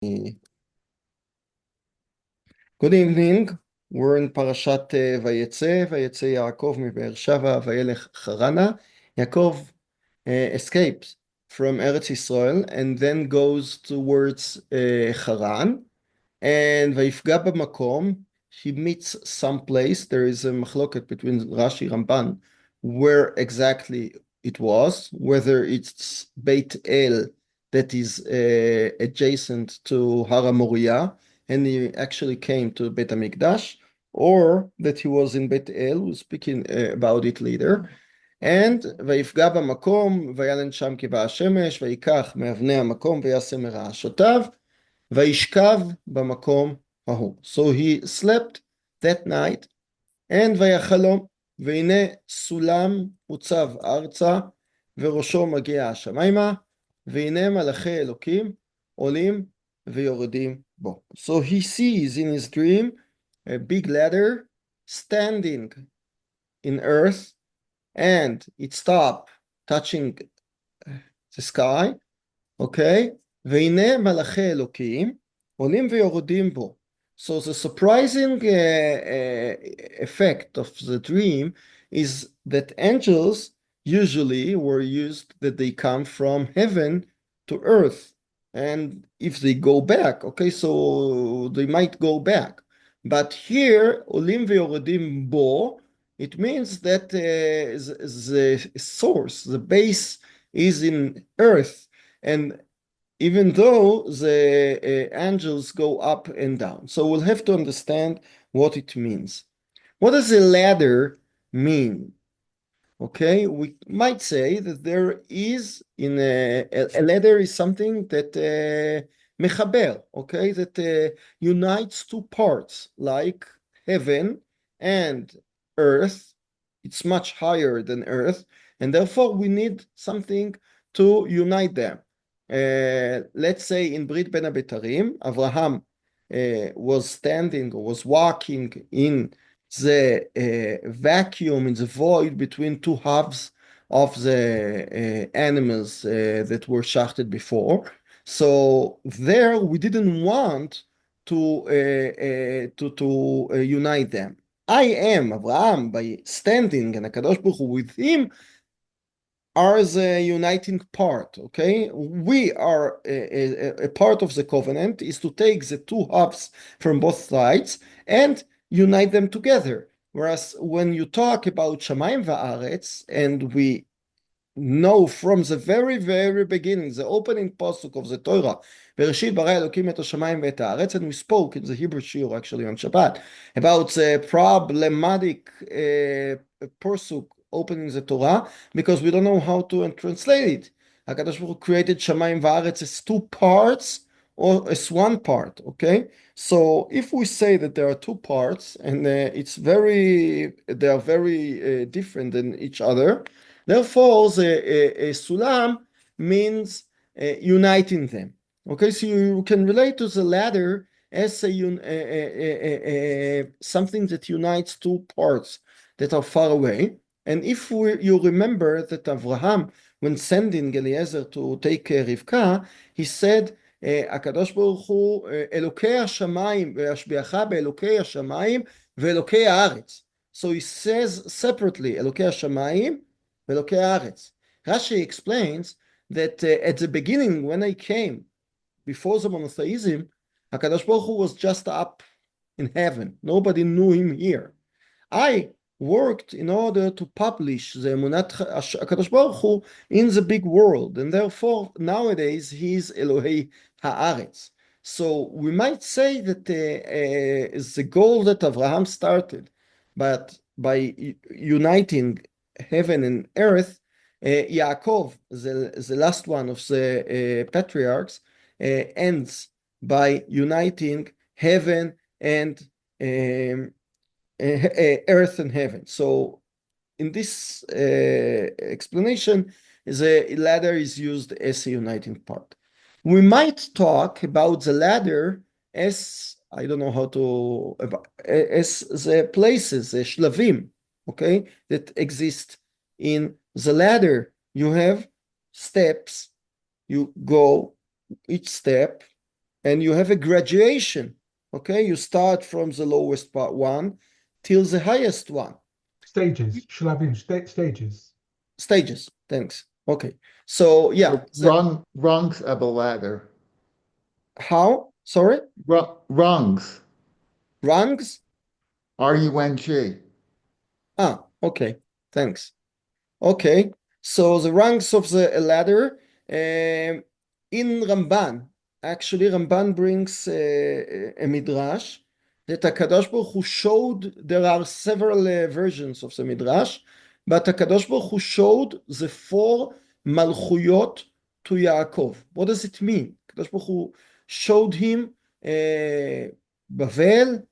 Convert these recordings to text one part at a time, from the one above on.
Good evening. We're in Parashat Vayetse. Vayetse Yaakov מבאר שבע וילך חרנה. Yaakov escapes from Eretz Israel and then goes towards Haran. And ויפגע במקום, he meets some place. There is a machloket between Rashi and Ramban where exactly it was, whether it's Beit El that is adjacent to Har Moriah, and he actually came to Beit HaMikdash, or that he was in Beit El. We'll speak about it later. And ויפגע במקום, וילן שם כי באה השמש, ויקח מאבני המקום, ויעשה מרעשותיו, וישכב במקום ההוא. So he slept that night, and ויחלום, והנה סולם הוצב ארצה, וראשו מגיע השמיימה, והנה מלאכי אלוקים עולים ויורדים בו. So he sees in his dream a big ladder standing in earth, and it stopped touching the sky, okay? והנה מלאכי אלוקים עולים ויורדים בו. So the surprising effect of the dream is that angels usually were used that they come from heaven to earth. And if they go back, okay, so they might go back. But here, עולים ויורדים בו, it means that the source, the base is in earth. And even though the angels go up and down. So we'll have to understand what it means. What does a ladder mean? Okay, we might say that there is in a ladder is something that mechaber, okay, that unites two parts like heaven and earth. It's much higher than earth, and therefore we need something to unite them. Let's say in Brit Ben HaBetarim, Abraham was standing or was walking in the vacuum, in the void between two halves of the animals that were shachted before. So there we didn't want to unite them. I am Abraham by standing and HaKadosh Baruch Hu with him are the uniting part, okay? We are a part of the covenant is to take the two halves from both sides and unite them together. Whereas when you talk about Shamayim Va'aretz, and we know from the very, very beginning, the opening pasuk of the Torah, Bereshit bara Elokim et hashamayim ve'et haaretz, and we spoke in the Hebrew Shiur actually on Shabbat about the problematic pasuk opening the Torah because we don't know how to translate it. HaKadosh Baruch Hu created Shamayim va'aretz as two parts or as one part, okay? So if we say that there are two parts and they are very different than each other, therefore, the sulam means uniting them. Okay, so you can relate to the ladder as something that unites two parts that are far away. And if you remember that Avraham, when sending Eliezer to take Rivka, he said, הקדוש ברוך הוא אלוקי השמיים וישביעך באלוקי השמיים ואלוקי הארץ. So he says separately, אלוקי השמיים ואלוקי הארץ. Rashi explains that at the beginning, when I came, before the monotheism, HaKadosh Baruch Hu was just up in heaven. Nobody knew him here. I worked in order to publish the Emunat HaKadosh Baruch Hu in the big world, and therefore nowadays he is Elohei Haaretz. So we might say that the goal that Abraham started, but by uniting heaven and earth, Yaakov, the last one of the patriarchs, ends by uniting heaven and earth and heaven. So in this explanation, the ladder is used as a uniting part. We might talk about the ladder as, I don't know how to, as the places, the shlavim, okay, that exist in the ladder. You have steps, you go each step, and you have a graduation. Okay, you start from the lowest part one till the highest one. Stages, shlavim, stages. Stages. Thanks. Okay. So yeah. Rungs of a ladder. How? Sorry? Rungs. Rungs? RUNG. Ah, okay. Thanks. Okay. So the ranks of the ladder in Ramban, actually Ramban brings a midrash that HaKadosh Baruch Hu showed, there are several versions of the midrash, but HaKadosh Baruch Hu showed the four malchuyot to Yaakov. What does it mean? HaKadosh Baruch Hu showed him Bavel,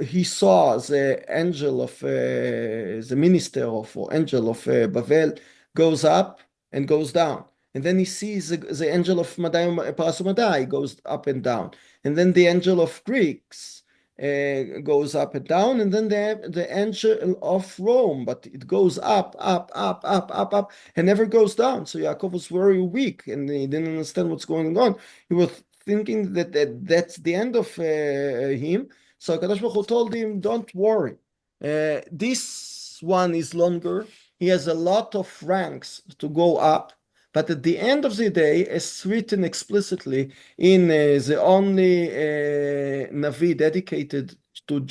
he saw the angel of the minister of or angel of Bavel goes up and goes down, and then he sees the angel of Madai Parasumadai goes up and down, and then the angel of Greeks goes up and down, and then the angel of Rome, but it goes up, up, up, up, up, up, and never goes down. So Yaakov was very weak, and he didn't understand what's going on. He was thinking that's the end of him. So Kadosh Baruch Hu told him, "Don't worry. This one is longer. He has a lot of ranks to go up, but at the end of the day, as written explicitly in the only Navi dedicated to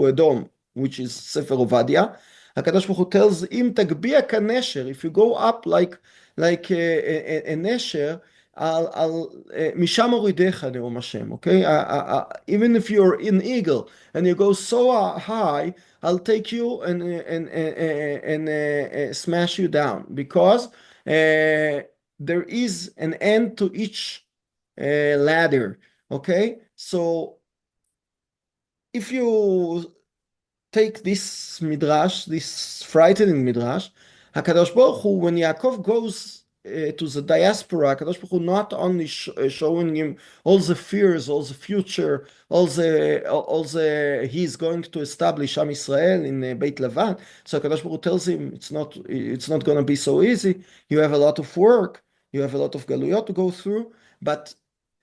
Edom, which is Sefer Ovadia, HaKadosh Baruch Hu tells him, "Tagbia kanesher." If you go up like a nesher, משם הורידך נאום השם, okay? Even if you're an eagle and you go so high, I'll take you and smash you down, because there is an end to each ladder, okay? So if you take this midrash, this frightening midrash, HaKadosh Baruch Hu, when Yaakov goes to the diaspora, HaKadosh Baruch Hu not only showing him all the fears, all the future, all the he's going to establish Am Israel in Beit Lavan. So HaKadosh Baruch Hu tells him it's not going to be so easy. You have a lot of work, you have a lot of galuyot to go through, but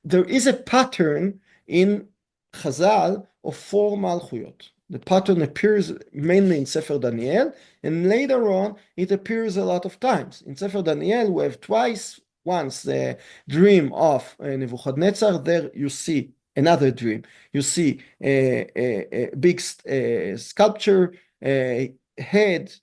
there is a pattern in Chazal of four malchuyot. The pattern appears mainly in Sefer Daniel, and later on it appears a lot of times. In Sefer Daniel we have twice, once the dream of Nebuchadnezzar, there you see another dream. You see a big sculpture, head,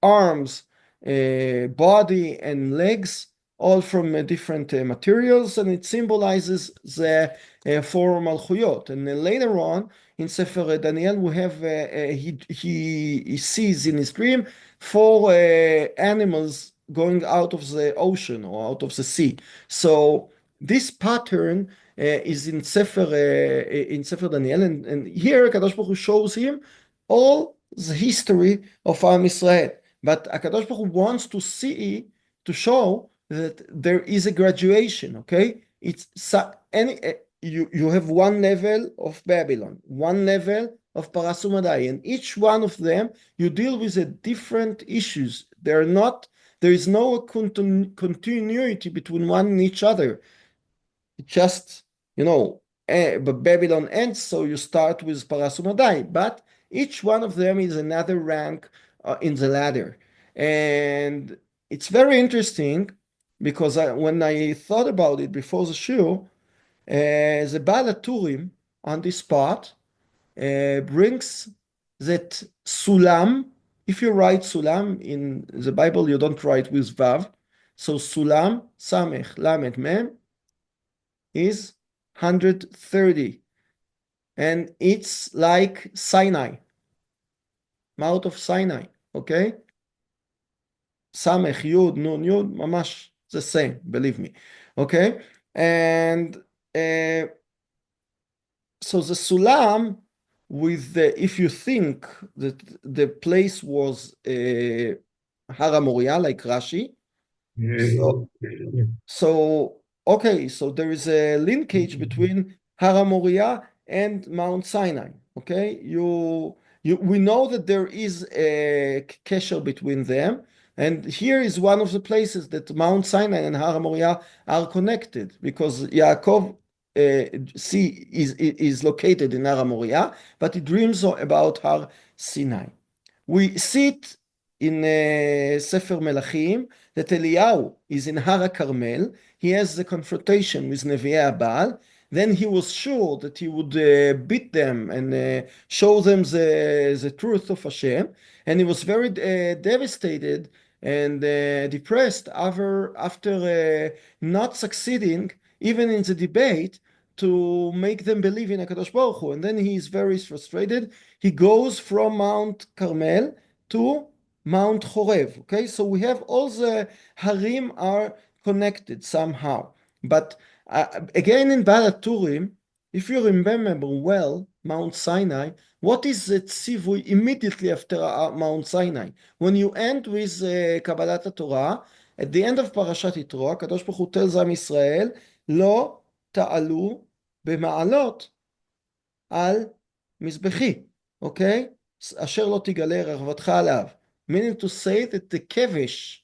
arms, body and legs, all from different materials, and it symbolizes the four malchuyot. And then later on in Sefer Daniel, we have he sees in his dream four animals going out of the ocean or out of the sea. So this pattern is in Sefer Daniel, and here Kadosh Baruch Hu shows him all the history of Am Israel. But Akadosh Baruch Hu wants to show that there is a graduation. Okay, it's you have one level of Babylon, one level of Parasumadai, and each one of them you deal with a different issues. There is no continuity between one and each other. It just, but Babylon ends, so you start with Parasumadai, but each one of them is another rank in the ladder. And it's very interesting because when I thought about it before the Shiur, the Baal HaTurim on this part brings that Sulam, if you write Sulam in the Bible, you don't write with Vav. So Sulam, Samech, Lamed, Mem is 130. And it's like Sinai, Mount of Sinai, okay? Samech, Yud, Nun, Yud, Mamash, the same, believe me, okay? And so the Sulam, if you think that the place was Har Moriah, like Rashi, so okay, so there is a linkage between Har Moriah and Mount Sinai. Okay, we know that there is a kesher between them, And here is one of the places that Mount Sinai and Har HaMoriah are connected, because Yaakov is located in Har HaMoriah, but he dreams about Har Sinai. We see it in Sefer Melachim that Eliyahu is in Har HaKarmel. He has the confrontation with Nevi'ei Baal. Then he was sure that he would beat them and show them the truth of Hashem. And he was very devastated and depressed after not succeeding, even in the debate, to make them believe in HaKadosh Baruch Hu. And then he is very frustrated. He goes from Mount Carmel to Mount Horeb. Okay, so we have all the Harim are connected somehow. But again, in Baal HaTurim, if you remember well, Mount Sinai, what is the tzivui immediately after Mount Sinai? When you end with Kabbalat Torah, at the end of Parashat Yitro, HaKadosh Baruch Hu tells Am Yisrael, לא תעלו במעלות על מזבחי, okay? אשר לא תגלה רחבתך עליו. Meaning to say that the kevesh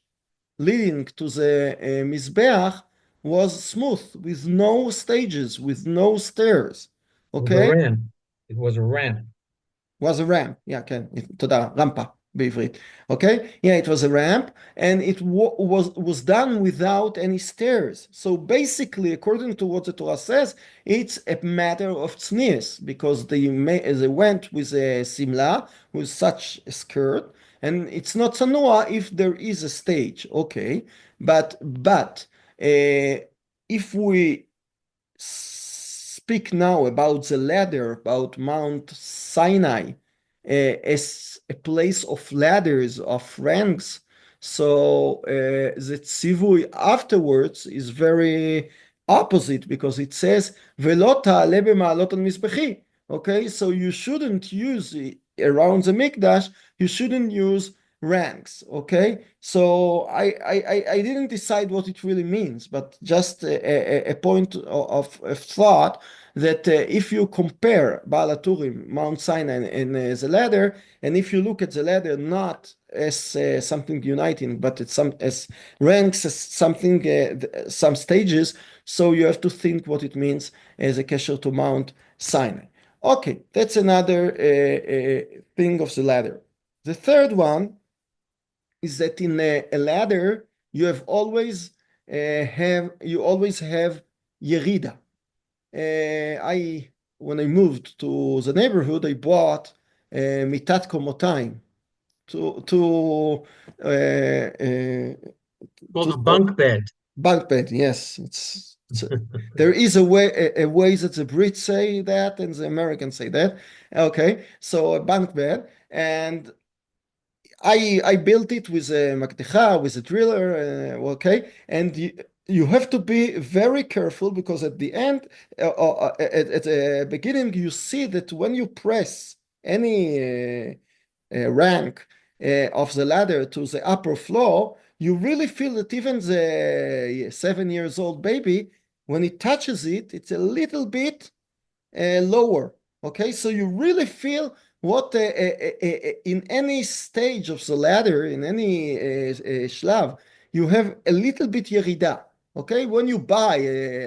leading to the mizbeach was smooth, with no stages, with no stairs. Okay? It was a ramp. Was a ramp. Yeah, כן. תודה, רמפה בעברית. Okay? Yeah, it was a ramp, and it was done without any stairs. So basically, according to what the Torah says, it's a matter of tznius, because they went with a simla, with such a skirt, and it's not sanua if there is a stage. Okay? But if we speak now about the ladder, about Mount Sinai, as a place of ladders, of ranks, so the tzivui afterwards is very opposite, because it says, "Velo ta'ale b'ma'alot al mizbechi." Okay, so you shouldn't use around the mikdash. You shouldn't use ranks. Okay, so I didn't decide what it really means, but just a point of thought that if you compare Baal HaTurim, Mount Sinai, and the ladder, and if you look at the ladder not as something uniting, but it's as ranks, as something, some stages, so you have to think what it means as a kesher to Mount Sinai. Okay, that's another thing of the ladder. The third one is that in a ladder you always have yerida. When I moved to the neighborhood, I bought mitat komotayim Called a bunk bed. Bunk bed, yes. There is a way that the Brits say that and the Americans say that. Okay, so a bunk bed, and I built it with a makdecha, with a driller, okay, and you have to be very careful, because at the end, at the beginning, you see that when you press any rank of the ladder to the upper floor, you really feel that even the 7-year-old baby, when it touches it, it's a little bit lower. Okay, so you really feel what in any stage of the ladder, in any shlav, you have a little bit yerida. Okay, when you buy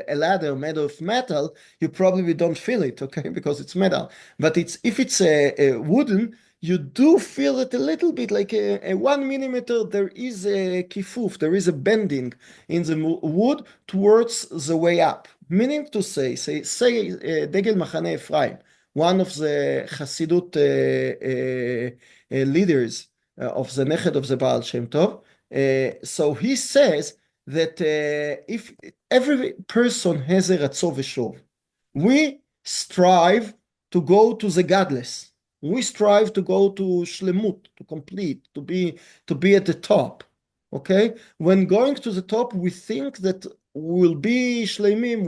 a ladder made of metal, you probably don't feel it, okay, because it's metal. But if it's a wooden, you do feel it a little bit, like a 1 millimeter. There is a kifuf, there is a bending in the wood towards the way up. Meaning to say Degel Machane Ephraim, one of the Hasidut leaders of the Nechet of the Baal Shem Tov. So he says that if every person has a Ratzov Veshov, we strive to go to the godless. We strive to go to Shlemut, to complete, to be at the top. Okay? When going to the top, we think that will be shleimim,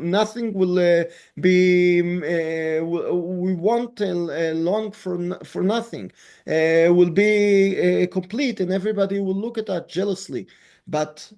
nothing will be, we won't long for nothing, will be complete, and everybody will look at that jealously. But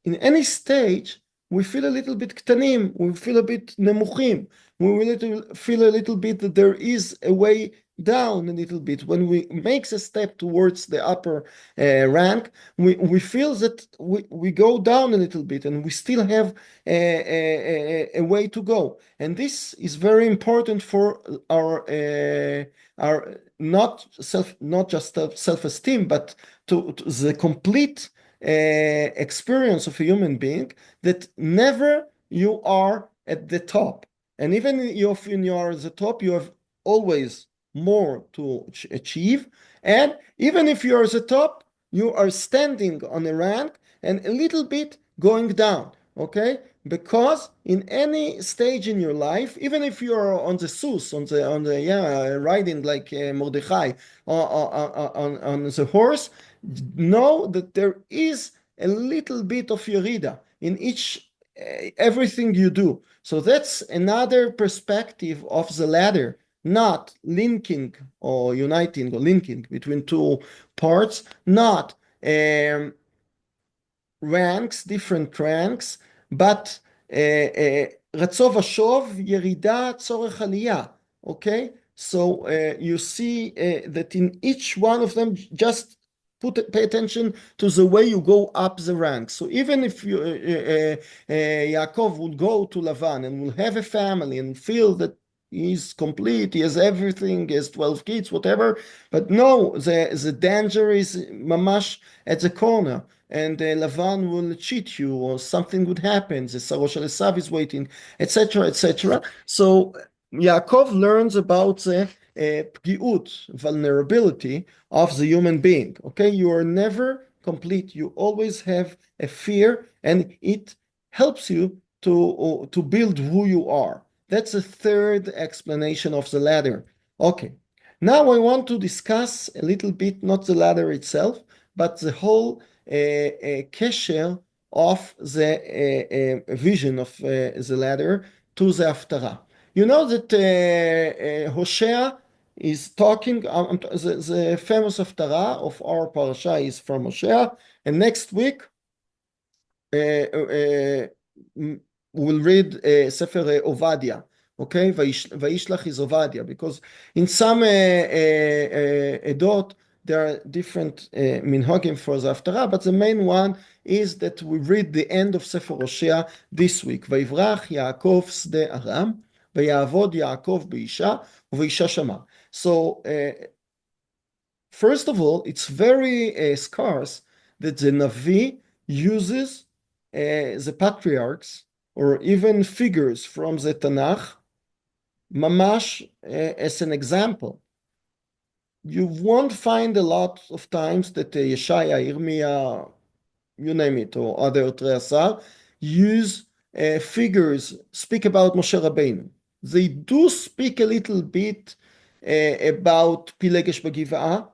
in any stage, we feel a little bit ktanim, we feel a bit nemuchim, we will feel a little bit that there is a way down a little bit. When we make a step towards the upper rank, we feel that we go down a little bit and we still have a way to go. And this is very important for our not just self-esteem, but to the complete experience of a human being, that never you are at the top. And even if you are at the top, you have always more to achieve. And even if you are at the top, you are standing on a rank and a little bit going down, okay? Because in any stage in your life, even if you are on the sus, on the riding like Mordechai on the horse, know that there is a little bit of yerida in each everything you do. So that's another perspective of the ladder, not linking or uniting or linking between two parts, not ranks, different ranks, but רצו ושוב, ירידה, צורך עלייה, okay? So you see that in each one of them, just pay attention to the way you go up the ranks. So even if Yaakov would go to Lavan and will have a family and feel that he's complete, he has everything, he has 12 kids, whatever, but no, the danger is mamash at the corner, and Lavan will cheat you, or something would happen, the Saro shel Esav is waiting, etc., etc. So Yaakov learns about the pgiut, vulnerability of the human being. Okay, you are never complete. You always have a fear, and it helps you to build who you are. That's the third explanation of the ladder. Okay, now I want to discuss a little bit, not the ladder itself, but the whole kesher of the vision of the ladder to the Haftarah. You know that Hosea is talking, the famous Haftarah of our parasha is from Hosea, and next week we'll read Sefer Ovadia, okay? Vayishlach is Ovadia, because in some Edot there are different minhagim for the Haftarah, but the main one is that we read the end of Sefer Hosea this week. Vayivrach Yaakov sde Aram, ויעבוד יעקב באישה ובאישה שמע. So first of all, it's very scarce that the Navi uses the patriarchs or even figures from the Tanakh mamash as an example. You won't find a lot of times that Yeshaya, Yirmiyah, you name it, or other Treasar, use figures, speak about Moshe Rabbeinu. They do speak a little bit about Pilegesh Bagivah.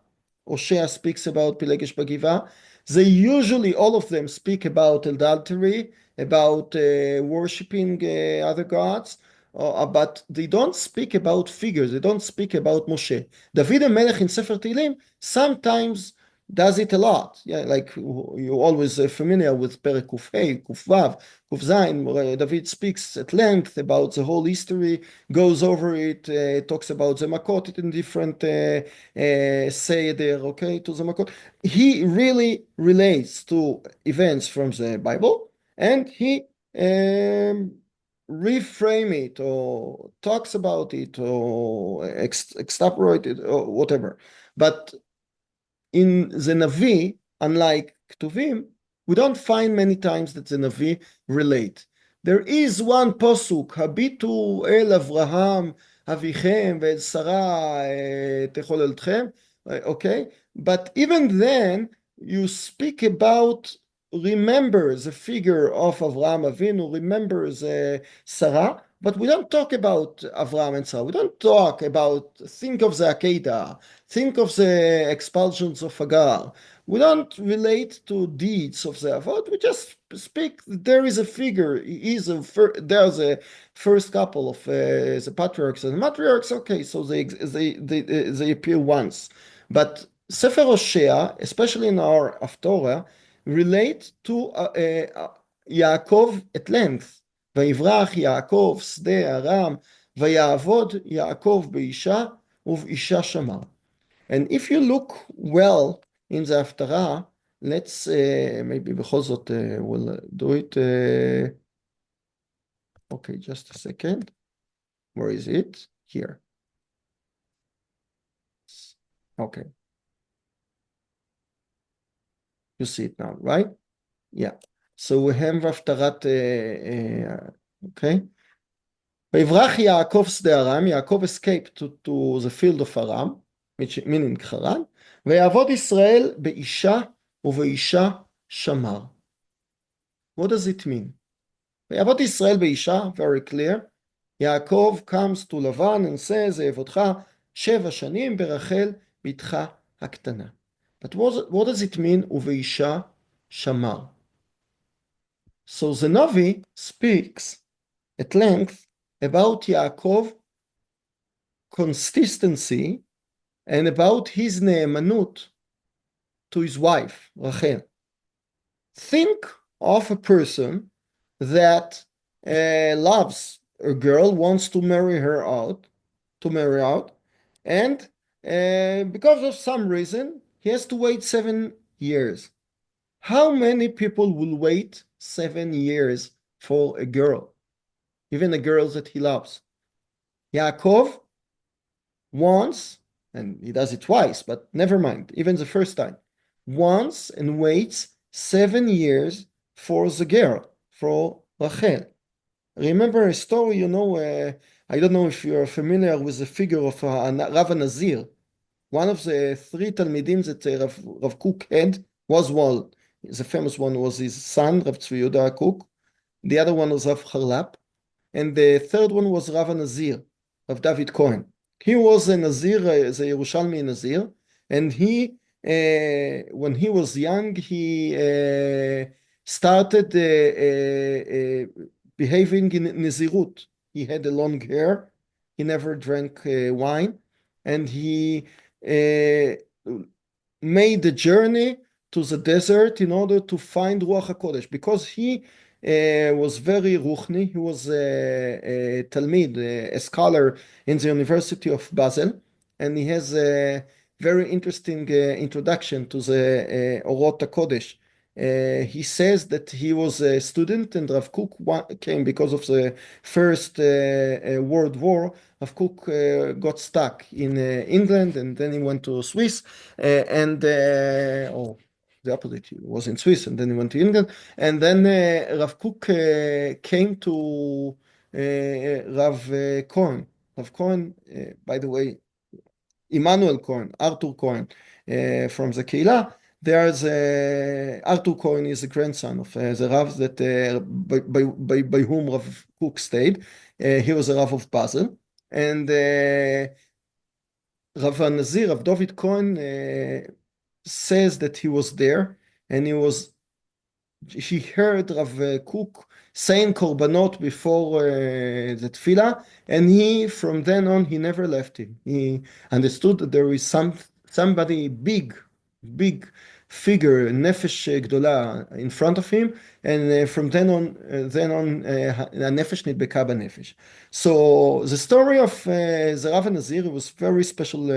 Hosea speaks about Pilegesh Bagivah. They usually, all of them, speak about adultery, about worshipping other gods, but they don't speak about figures. They don't speak about Moshe. David HaMelech in Sefer Tehillim sometimes does it a lot. Yeah, like you're always familiar with Perek Kuf Hey, Kuf Vav, Kuf Zayin. David speaks at length about the whole history, goes over it, talks about the Makot in different Seder, okay, to the Makot. He really relates to events from the Bible, and he reframe it or talks about it or extrapolate it or whatever. But in the Navi, unlike Ketuvim, we don't find many times that the Navi relate. There is one posuk, Habitu el Avraham Avichem ve'el Sarah techoleltchem, okay? But even then, you speak about, remember the figure of Avraham Avinu, remember the Sarah, but we don't talk about Avraham and Sarah. We don't talk about, think of the Akedah, think of the expulsions of Hagar. We don't relate to deeds of the Avot. We just speak, there is a figure, there's a first couple of the patriarchs and the matriarchs, okay, so they appear once. But Sefer Hosea, especially in our Haftorah, relate to Yaakov at length. ויברח יעקב שדה ארם, ויעבוד יעקב באישה, ובאישה שמר. And if you look well in the Haftarah, let's maybe בכל זאת we'll do it. Okay, just a second. Where is it? Here. Okay. You see it now, right? Yeah. So we have Haftarat, okay. ויברח יעקב שדה ארם, יעקב escaped to the field of Aram, meaning חרן, ויעבוד ישראל באישה ובאישה שמר. What does it mean? ויעבוד ישראל באישה, very clear. יעקב comes to לבן and says, אעבודך 7 שנים ברחל בתך הקטנה. But what does it mean, ובאישה שמר? So the Navi speaks at length about Yaakov consistency and about his ne'emanut to his wife, Rachel. Think of a person that loves a girl, wants to marry her out, and because of some reason, he has to wait 7 years. How many people will wait 7 years for a girl? Even a girl that he loves. Yaakov wants, and he does it twice, but never mind, even the first time, wants and waits 7 years for the girl, for Rachel. Remember a story, I don't know if you're familiar with the figure of Rav Nazir. One of the 3 Talmidim that Rav Kook had was one. The famous one was his son, Rav Tzvi Yehuda Kook. The other one was Rav Harlap. And the third one was Rav Nazir, Rav David Cohen. He was a Nazir, the Yerushalmi Nazir, and when he was young, he started behaving in Nazirut. He had a long hair, he never drank wine, and he made the journey to the desert in order to find Ruach HaKodesh, because he was very ruchni. He was a Talmid, a scholar in the University of Basel, and he has a very interesting introduction to the Orot HaKodesh. He says that he was a student, and Rav Kook came because of the First World War. Rav Kook got stuck in England, and then he went to Swiss, the opposite, he was in Swiss, and then he went to England, and then Rav Kook came to Rav Cohen. Rav Cohen, by the way, Immanuel Cohen, Arthur Cohen, from the Kehilat. There's Arthur Cohen is the grandson of the Rav that by whom Rav Kook stayed. He was a Rav of Basel, and Rav Nazir, Rav David Cohen, says that he was there, and he heard Rav Kook saying korbanot before the tefillah, and from then on, he never left him. He understood that there is somebody big figure, nefesh gdola, in front of him, and from then on, nefesh nidbeka b'nefesh. So the story of the Rav Nazir was a very special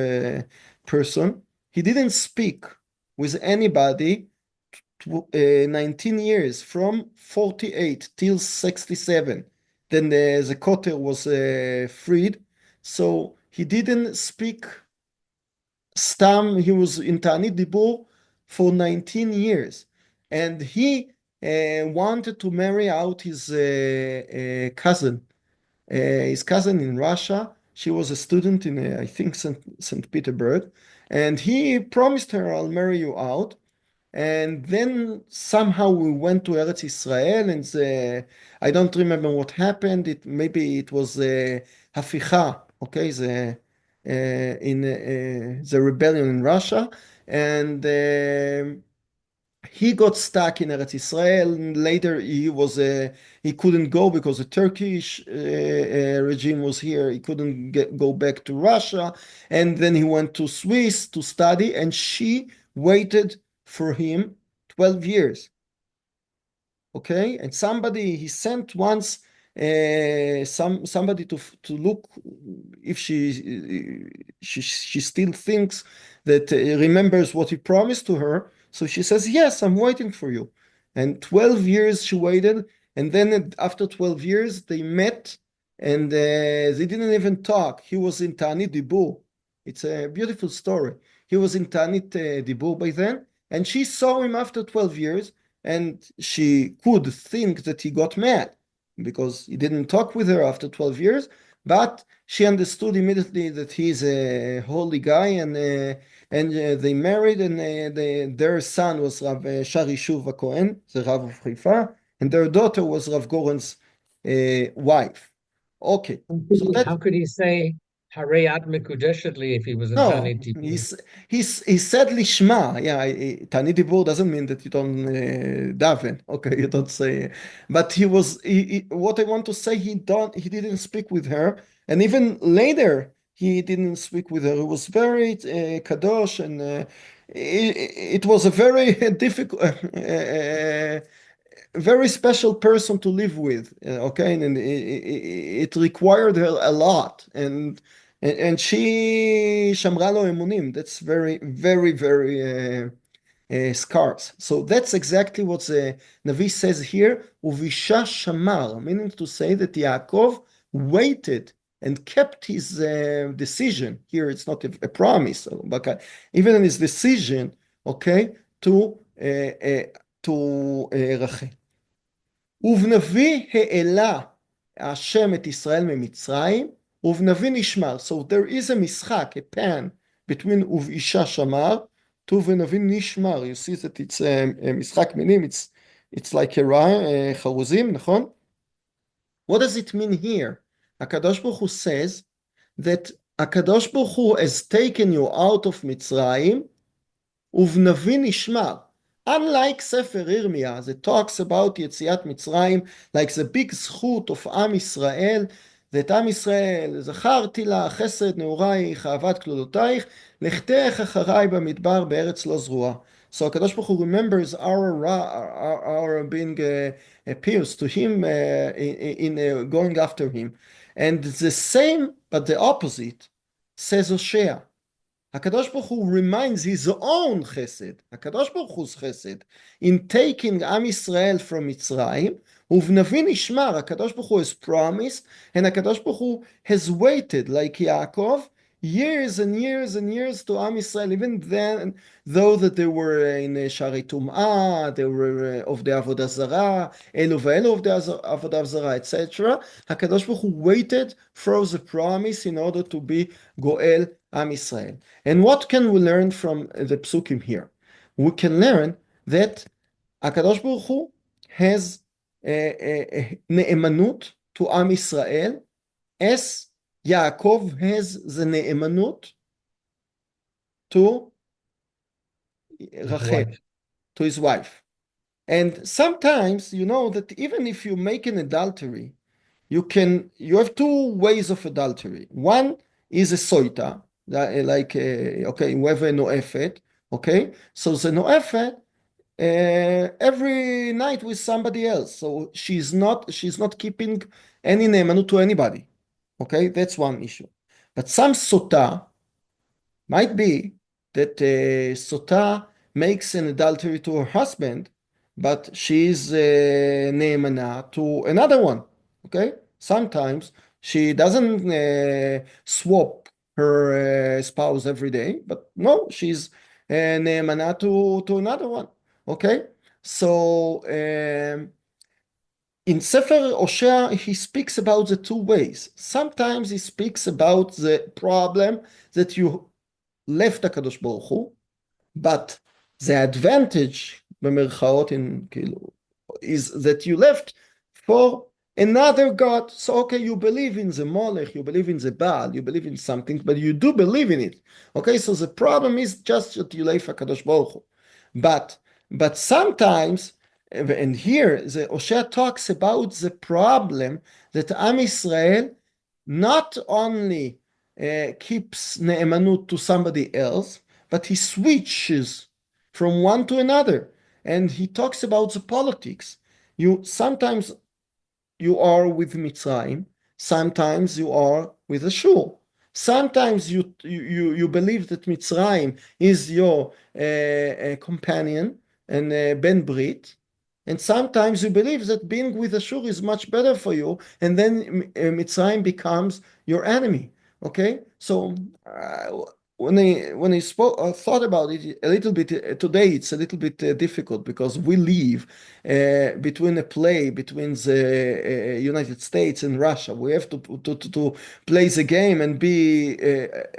person. He didn't speak with anybody 19 years, from 48 till 67. Then the Kotel was freed. So he didn't speak stam. He was in Ta'anit Dibur for 19 years. And he wanted to marry out his cousin in Russia. She was a student in, I think, St. Petersburg. And he promised her, I'll marry you out. And then somehow we went to Eretz Israel, and I don't remember what happened. Maybe it was Haficha, okay, the rebellion in Russia. And he got stuck in Eretz Israel. Later, he couldn't go because the Turkish regime was here. He couldn't go back to Russia, and then he went to Swiss to study. And she waited for him 12 years. Okay, and he sent once somebody to look if she still thinks that remembers what he promised to her. So she says, yes, I'm waiting for you. And 12 years she waited, and then after 12 years they met, and they didn't even talk. He was in Ta'anit Dibur. It's a beautiful story. He was in Ta'anit Dibur by then, and she saw him after 12 years, and she could think that he got mad because he didn't talk with her after 12 years, but she understood immediately that he's a holy guy, and they married, and their son was Rav Shari Shuv Cohen, the Rav of Haifa, and their daughter was Rav Goren's wife. Okay, so How that's could he say Harayat Mekudeshetli if he was in no, Tanit Dibur? he said Lishma. Yeah, Tani Dibur doesn't mean that you don't daven. Okay, you don't say. But he was. What I want to say, he didn't speak with her, and even later he didn't speak with her. It was very kadosh, and it was a very difficult. Very special person to live with, okay, and it required her a lot, and she shamra lo emunim. That's very, very, very scarce. So that's exactly what the Navi says here. Uvisha shamar, meaning to say that Yaakov waited and kept his decision. Here it's not a promise, but even in his decision, okay, to Rachel. ובנביא העלה השם את ישראל ממצרים, ובנביא נשמר. So there is a משחק, a pan, between ובאישה שמר to ונביא נשמר. You see that it's a משחק מילים, it's like a חרוזים, נכון? What does it mean here? הקדוש ברוך הוא says that הקדוש ברוך הוא has taken you out of מצרים, ובנביא נשמר. Unlike Sefer Yirmiyah, that talks about Yetziat Mitzrayim, like the big zchut of Am Yisrael, that Am Yisrael, זכרתי לך, חסד נעורייך, אהבת כלולותייך, לכתך אחריי במדבר בארץ לא זרועה. So HaKadosh Baruch Hu remembers our being pierced to him in going after him. And the same, but the opposite, says Hosea. HaKadosh Baruch Hu reminds his own chesed, HaKadosh Baruch Hu's chesed, in taking Am Yisrael from Mitzrayim, uvnavin ishmar, HaKadosh Baruch Hu has promised, and HaKadosh Baruch Hu has waited, like Yaakov, years and years and years to Am Yisrael, even then, though that they were in Shari Tum'ah, they were of the Avodah Zarah, Elu ve'elu of the Avodah Zarah, etc. HaKadosh Baruch Hu waited for the promise in order to be Goel Am Yisrael. And what can we learn from the psukim here? We can learn that HaKadosh Baruch Hu has ne'emanut to Am Yisrael as Yaakov has the ne'emanut to Rachel, to his wife. And sometimes, you know, that even if you make an adultery, you have two ways of adultery. One is a soita, like, okay, we have a no'efet, okay? So the no'efet, every night with somebody else. So she's not keeping any ne'emanut to anybody. Okay, that's one issue. But some sota might be that sota makes an adultery to her husband, but she's ne'emana to another one. Okay, sometimes she doesn't swap her spouse every day, but no, she's ne'emana to another one. Okay, so in Sefer Hosea, he speaks about the two ways. Sometimes he speaks about the problem that you left HaKadosh Baruch Hu, but the advantage, במרכאות, is that you left for another God. So, okay, you believe in the Molech, you believe in the Baal, you believe in something, but you do believe in it. Okay, so the problem is just that you left HaKadosh Baruch Hu. But sometimes, and here the Hosea talks about the problem that Am Yisrael not only keeps ne'emanut to somebody else, but he switches from one to another. And he talks about the politics. You sometimes you are with Mitzrayim, sometimes you are with Ashur. Sometimes you believe that Mitzrayim is your companion and Ben Brit, and sometimes you believe that being with Ashur is much better for you, and then Mitzrayim becomes your enemy. Okay, so when I thought about it a little bit today, it's a little bit difficult because we live between a play between the United States and Russia. We have to play the game and be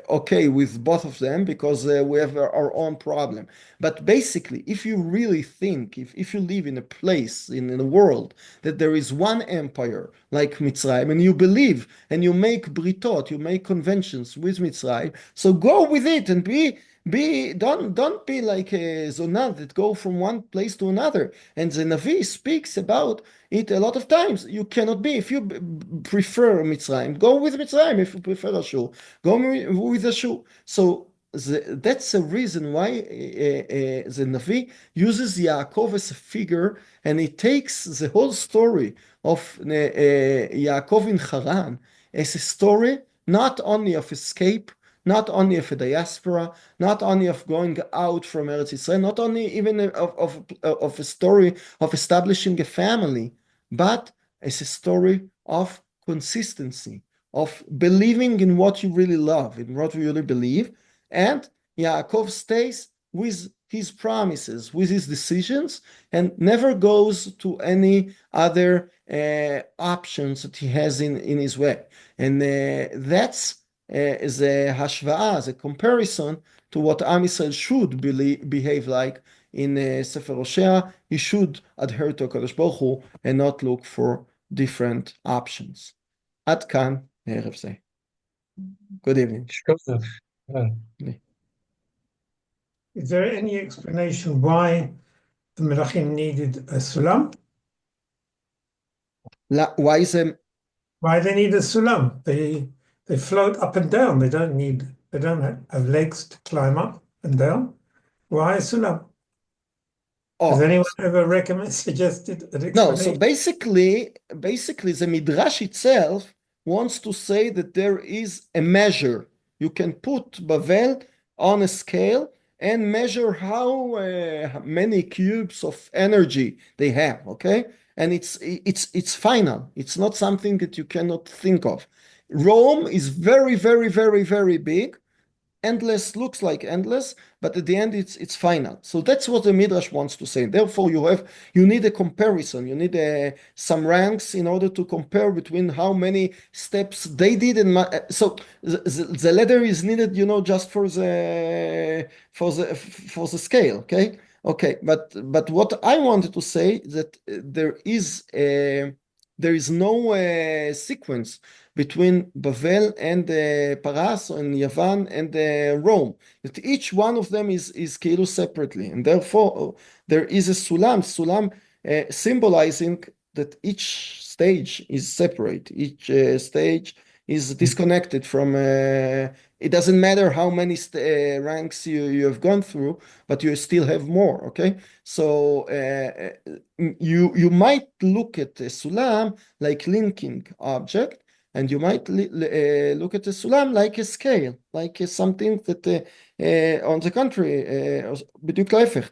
okay with both of them because we have our own problem. But basically, if you really think, if you live in a place in a world that there is one empire like Mitzrayim, and you believe and you make britot, you make conventions with Mitzrayim, so go with it and don't be like a zonad that go from one place to another. And the Navi speaks about it a lot of times. You cannot be. If you prefer Mitzrayim, go with Mitzrayim. If you prefer Ashur, go with Ashur. So that's a reason why the Navi uses Yaakov as a figure, and he takes the whole story of Yaakov in Haran as a story not only of escape, not only of a diaspora, not only of going out from Eretz Israel, not only even of a story of establishing a family, but as a story of consistency, of believing in what you really love, in what you really believe. And Yaakov stays with his promises, with his decisions, and never goes to any other options that he has in his way. And that's the hashva'a, the comparison to what Am Yisrael should behave like in Sefer Hosea. He should adhere to HaKadosh Baruch Hu and not look for different options. Ad kan, ערב זה. Good evening. Is there any explanation why the Melachim needed a sulam? Why is it? Why they need a sulam? They float up and down. They don't have legs to climb up and down. Why a sulam? Has anyone ever suggested an explanation? No, so basically the Midrash itself wants to say that there is a measure. You can put Bavel on a scale and measure how many cubes of energy they have, okay? And it's final. It's not something that you cannot think of. Rome is very, very, very, very big. Endless looks like endless, but at the end it's final. So that's what the Midrash wants to say. Therefore, you need a comparison. You need some ranks in order to compare between how many steps they did. So the letter is needed, just for the scale. Okay, okay. But what I wanted to say that there is no sequence between Bavel and Paras and Yavan and Rome. That each one of them is Keilu separately, and therefore there is a sulam symbolizing that each stage is separate. Each stage is disconnected from. It doesn't matter how many ranks you have gone through, but you still have more. Okay, so you might look at a sulam like linking object. And you might look at the sulam like a scale, like something that, on the contrary, בדיוק להפך,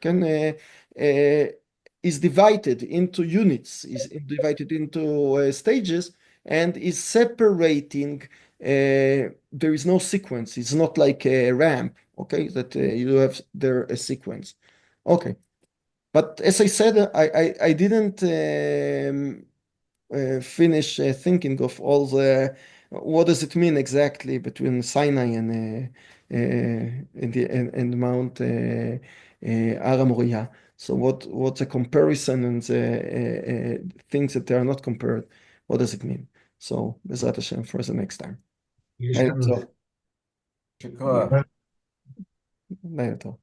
is divided into units, is divided into stages, and is separating. There is no sequence. It's not like a ramp, okay, that you have there a sequence. Okay. But as I said, I didn't finish thinking of all what does it mean exactly between Sinai and Mount Har Moriah. So what's a comparison and the things that they are not compared? What does it mean? So Bezrat Hashem for the next time. Shukra. לילה טוב.